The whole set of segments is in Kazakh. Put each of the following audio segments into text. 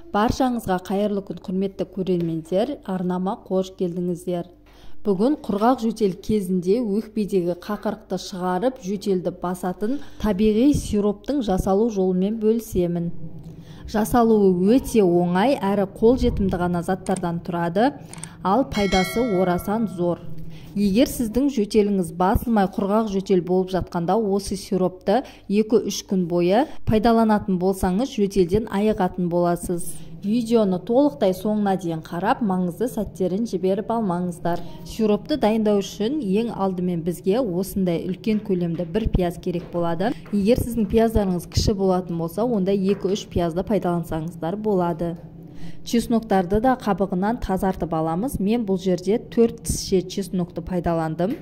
Баршаңызға қайырлы күн, құрметті көрермендер, арнама қош келдіңіздер. Бүгін құрғақ жөтел кезінде өкпедегі қақырықты шығарып, жөтелді басатын табиғи сироптың жасалу жолымен бөлісемін. Жасалуы өте оңай, әрі қолжетімді ғана заттардан тұрады, ал пайдасы орасан зор. Егер сіздің жөтеліңіз басылмай құрғақ жөтел болып жатқанда, осы сиропты 2-3 күн бойы пайдаланатын болсаңыз, жөтелден айығатын боласыз. Видеоны толықтай соңына дейін қарап, маңызды сәттерін жіберіп алмаңыздар. Сиропты дайындау үшін ең алдымен бізге осындай үлкен көлемді бір пияз керек болады. Егер сіздің пияздарыңыз кіші болатын болса, онда 2-3 пиязды пайдалансаңыздар болады. Чесноктарды да қабығынан тазартып аламыз. Мен бұл жерде 4 тісше чеснокты пайдаландым.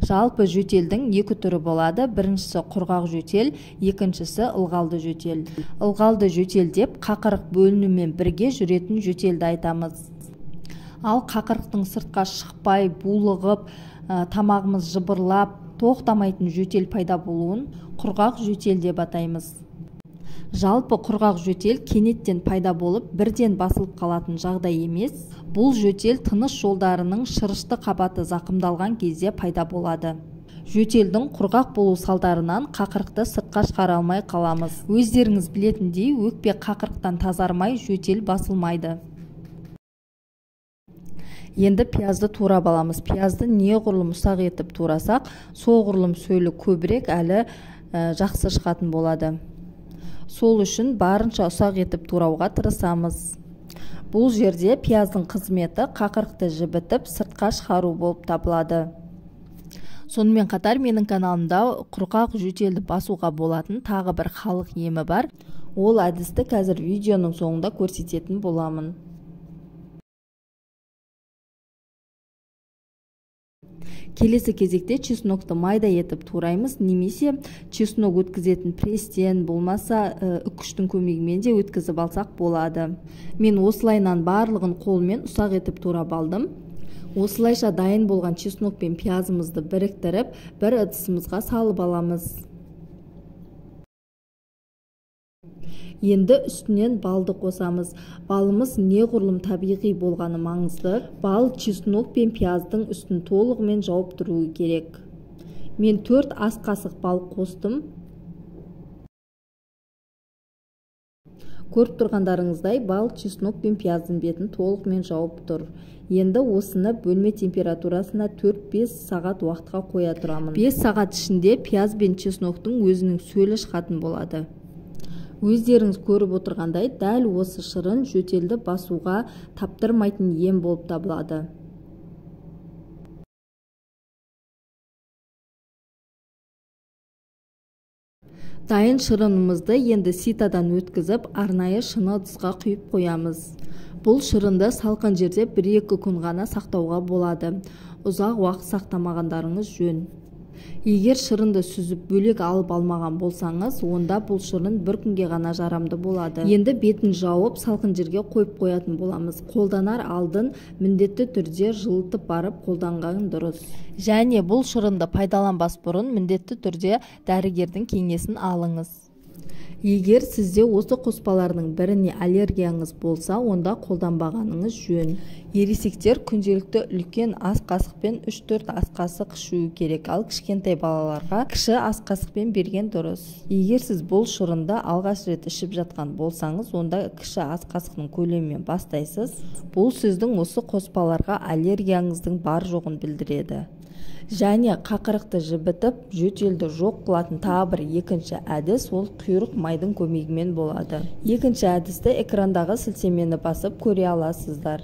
Жалпы жөтелдің 2 түрі болады. Біріншісі құрғақ жөтел, екіншісі ылғалды жөтел. Ылғалды жөтел деп қақырық бөлінумен бірге жүретін жөтелді айтамыз. Ал қақырықтың сыртқа шықпай, булығып, тамағымыз жыбырлап, тоқтамайтын жөтел пайда болуын құрғақ жөтел деп атаймыз. Жалпы құрғақ жөтел кенеттен пайда болып, бірден басылып қалатын жағдай емес. Бұл жөтел тыныс жолдарының шырышты қабаты зақымдалған кезде пайда болады. Жөтелдің құрғақ болу салдарынан қақырықты сыртқа шығара алмай қаламыз. Өздеріңіз білетіндей, өкпе қақырықтан тазармай, жөтел басылмайды. Енді пиязды турап аламыз. Пиязды неғұрлым ұсақ етіп турасақ, соғұрлым сөлі көбірек, әлі жақсы шығатын болады. Сол үшін барынша ұсақ етіп турауға тырысамыз. Бұл жерде пияздың қызметі қақырықты жібітіп, сыртқа шығару болып табылады. Сонымен қатар менің каналымда құрғақ жөтелді басуға болатын тағы бір халық емі бар. Ол әдісті қазір видеоның соңында көрсететін боламын. Келесі кезекте чеснокты майда етіп тураймыз, немесе чеснок өткізетін престен болмаса үккіштің көмегімен де өткізіп алсақ болады. Мен осылайынан барлығын қолмен ұсақ етіп турап алдым. Осылайша дайын болған чеснок пен пиязымызды біріктіріп, бір ыдысымызға салып аламыз. Енді үстінен балды қосамыз. Балымыз неғұрлым табиғи болғаны маңызды. Бал чеснок пен пияздың үстін толығымен жауып тұруы керек. Мен 4 ас қасық бал қостым. Көріп тұрғандарыңыздай, бал чеснок пен пияздың бетін толығымен жауып тұр. Енді осыны бөлме температурасына 4-5 сағат уақытқа қоя тұрамын. 5 сағат ішінде пияз бен чесноктың өзінің сөлі шығатын болады. Өздеріңіз көріп отырғандай, дәл осы шырын жөтелді басуға таптырмайтын ем болып табылады. Дайын шырынымызды енді ситадан өткізіп, арнайы шыны ыдысқа құйып қоямыз. Бұл шырынды салқын жерде 1-2 күн ғана сақтауға болады. Ұзақ уақыт сақтамағандарыңыз жөн. Егер шырынды сүзіп бөлек алып алмаған болсаңыз, онда бұл шырын 1 күнге ғана жарамды болады. Енді бетін жауып, салқын жерге қойып қоятын боламыз. Қолданар алдын міндетті түрде жылытып барып қолданған дұрыс. Және бұл шырынды пайдаланбас бұрын міндетті түрде дәрігердің кеңесін алыңыз. Егер сізде осы қоспалардың біріне аллергияңыз болса, онда қолданбағаныңыз жөн. Ересектер күнделікті үлкен ас қасықпен 3-4 ас қасық ішуі керек, ал кішкентай балаларға кіші ас қасықпен берген дұрыс. Егер сіз бұл шырынды алғаш рет ішіп жатқан болсаңыз, онда кіші ас қасықтың көлемімен бастайсыз. Бұл сіздің осы қоспаларға аллергияңыздың бар жоғын білдіреді. Және қақырықты жібітіп, жөтелді жоқ қылатын тағы бір екінші әдіс, ол құйрық майдың көмегімен болады. Екінші әдісті экрандағы сілтемені басып көре аласыздар.